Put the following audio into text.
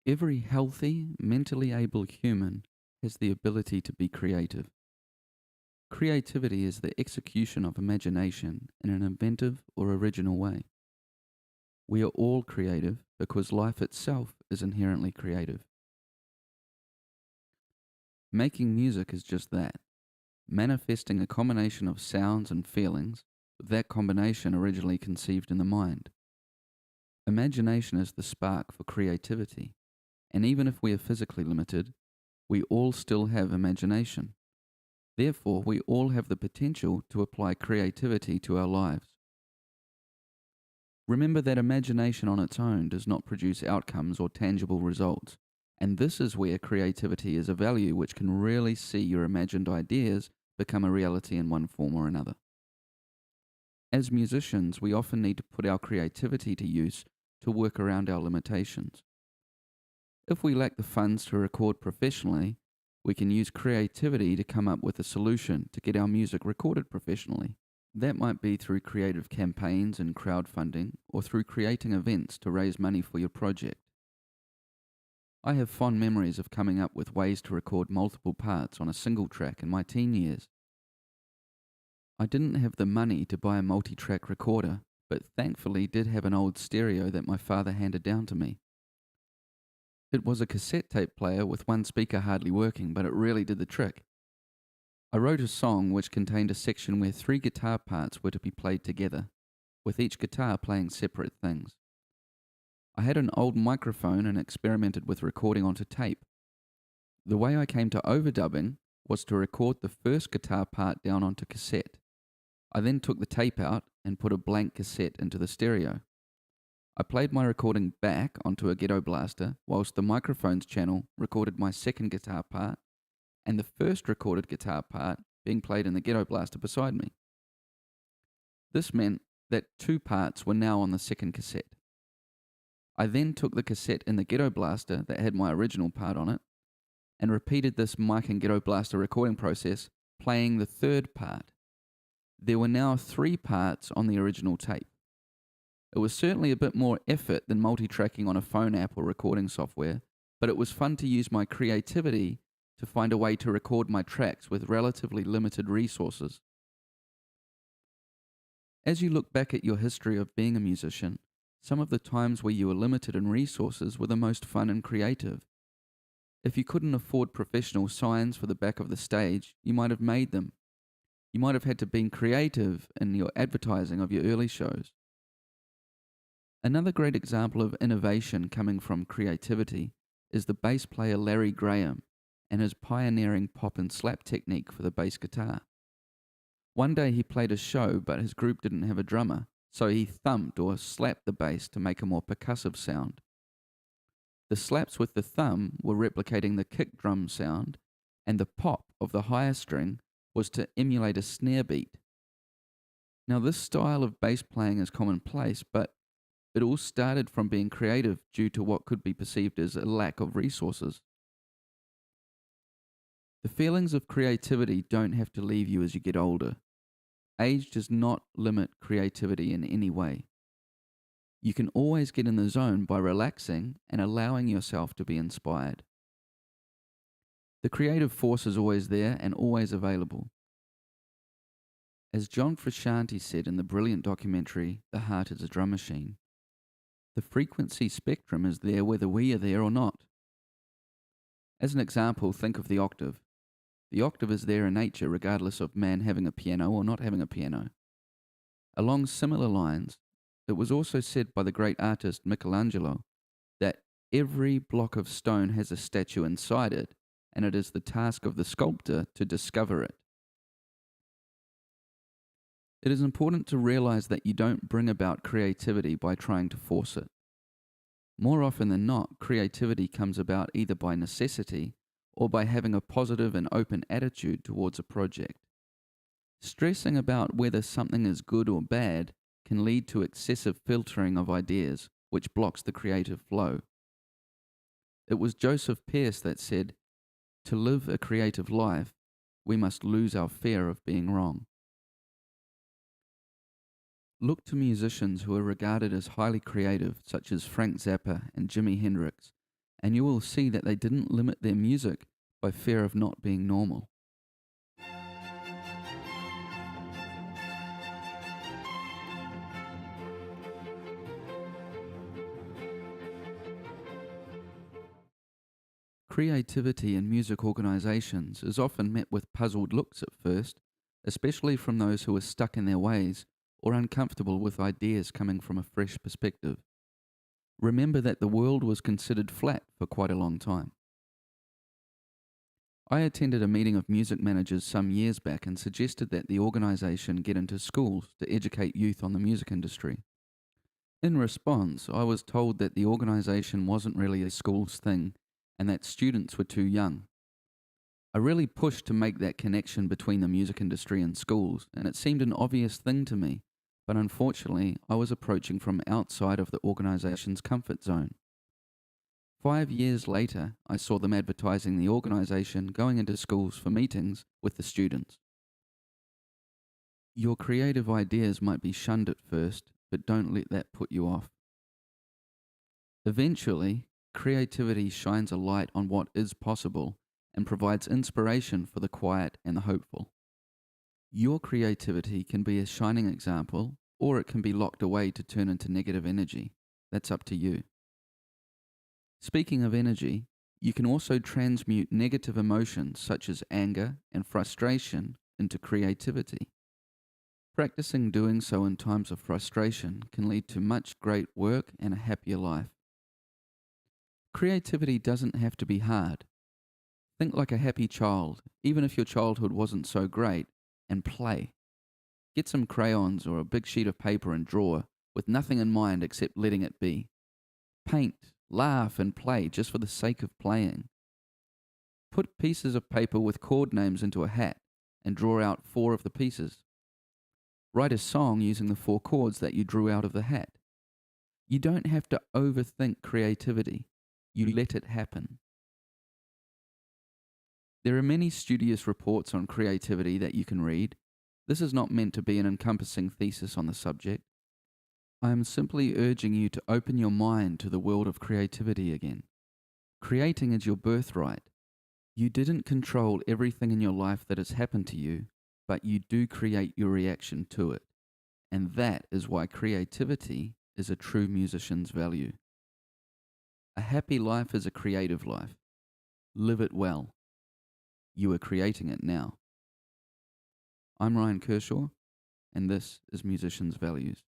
Every healthy, mentally able human has the ability to be creative. Creativity is the execution of imagination in an inventive or original way. We are all creative because life itself is inherently creative. Making music is just that, manifesting a combination of sounds and feelings, with that combination originally conceived in the mind. Imagination is the spark for creativity, and even if we are physically limited, we all still have imagination. Therefore, we all have the potential to apply creativity to our lives. Remember that imagination on its own does not produce outcomes or tangible results, and this is where creativity is a value which can really see your imagined ideas become a reality in one form or another. As musicians, we often need to put our creativity to use to work around our limitations. If we lack the funds to record professionally, we can use creativity to come up with a solution to get our music recorded professionally. That might be through creative campaigns and crowdfunding, or through creating events to raise money for your project. I have fond memories of coming up with ways to record multiple parts on a single track in my teen years. I didn't have the money to buy a multi-track recorder, but thankfully did have an old stereo that my father handed down to me. It was a cassette tape player with one speaker hardly working, but it really did the trick. I wrote a song which contained a section where 3 guitar parts were to be played together, with each guitar playing separate things. I had an old microphone and experimented with recording onto tape. The way I came to overdubbing was to record the first guitar part down onto cassette. I then took the tape out and put a blank cassette into the stereo. I played my recording back onto a ghetto blaster, whilst the microphone's channel recorded my second guitar part and the first recorded guitar part being played in the ghetto blaster beside me. This meant that 2 parts were now on the second cassette. I then took the cassette in the ghetto blaster that had my original part on it and repeated this mic and ghetto blaster recording process, playing the third part. There were now 3 parts on the original tape. It was certainly a bit more effort than multi-tracking on a phone app or recording software, but it was fun to use my creativity to find a way to record my tracks with relatively limited resources. As you look back at your history of being a musician, some of the times where you were limited in resources were the most fun and creative. If you couldn't afford professional signs for the back of the stage, you might have made them. You might have had to be creative in your advertising of your early shows. Another great example of innovation coming from creativity is the bass player Larry Graham and his pioneering pop and slap technique for the bass guitar. One day he played a show, but his group didn't have a drummer, so he thumped or slapped the bass to make a more percussive sound. The slaps with the thumb were replicating the kick drum sound, and the pop of the higher string was to emulate a snare beat. Now, this style of bass playing is commonplace, but it all started from being creative due to what could be perceived as a lack of resources. The feelings of creativity don't have to leave you as you get older. Age does not limit creativity in any way. You can always get in the zone by relaxing and allowing yourself to be inspired. The creative force is always there and always available. As John Frusciante said in the brilliant documentary The Heart is a Drum Machine, the frequency spectrum is there whether we are there or not. As an example, think of the octave. The octave is there in nature regardless of man having a piano or not having a piano. Along similar lines, it was also said by the great artist Michelangelo that every block of stone has a statue inside it, and it is the task of the sculptor to discover it. It is important to realize that you don't bring about creativity by trying to force it. More often than not, creativity comes about either by necessity or by having a positive and open attitude towards a project. Stressing about whether something is good or bad can lead to excessive filtering of ideas, which blocks the creative flow. It was Joseph Pearce that said, "To live a creative life, we must lose our fear of being wrong." Look to musicians who are regarded as highly creative, such as Frank Zappa and Jimi Hendrix, and you will see that they didn't limit their music by fear of not being normal. Creativity in music organizations is often met with puzzled looks at first, especially from those who are stuck in their ways or uncomfortable with ideas coming from a fresh perspective. Remember that the world was considered flat for quite a long time. I attended a meeting of music managers some years back and suggested that the organization get into schools to educate youth on the music industry. In response, I was told that the organization wasn't really a school's thing and that students were too young. I really pushed to make that connection between the music industry and schools, and it seemed an obvious thing to me, but unfortunately, I was approaching from outside of the organization's comfort zone. 5 years later, I saw them advertising the organization going into schools for meetings with the students. Your creative ideas might be shunned at first, but don't let that put you off. Eventually, creativity shines a light on what is possible and provides inspiration for the quiet and the hopeful. Your creativity can be a shining example, or it can be locked away to turn into negative energy. That's up to you. Speaking of energy, you can also transmute negative emotions such as anger and frustration into creativity. Practicing doing so in times of frustration can lead to much great work and a happier life. Creativity doesn't have to be hard. Think like a happy child, even if your childhood wasn't so great, and play. Get some crayons or a big sheet of paper and draw, with nothing in mind except letting it be. Paint, laugh, and play just for the sake of playing. Put pieces of paper with chord names into a hat and draw out 4 of the pieces. Write a song using the 4 chords that you drew out of the hat. You don't have to overthink creativity. You let it happen. There are many studious reports on creativity that you can read. This is not meant to be an encompassing thesis on the subject. I am simply urging you to open your mind to the world of creativity again. Creating is your birthright. You didn't control everything in your life that has happened to you, but you do create your reaction to it. And that is why creativity is a true musician's value. A happy life is a creative life. Live it well. You are creating it now. I'm Ryan Kershaw, and this is Musicians' Values.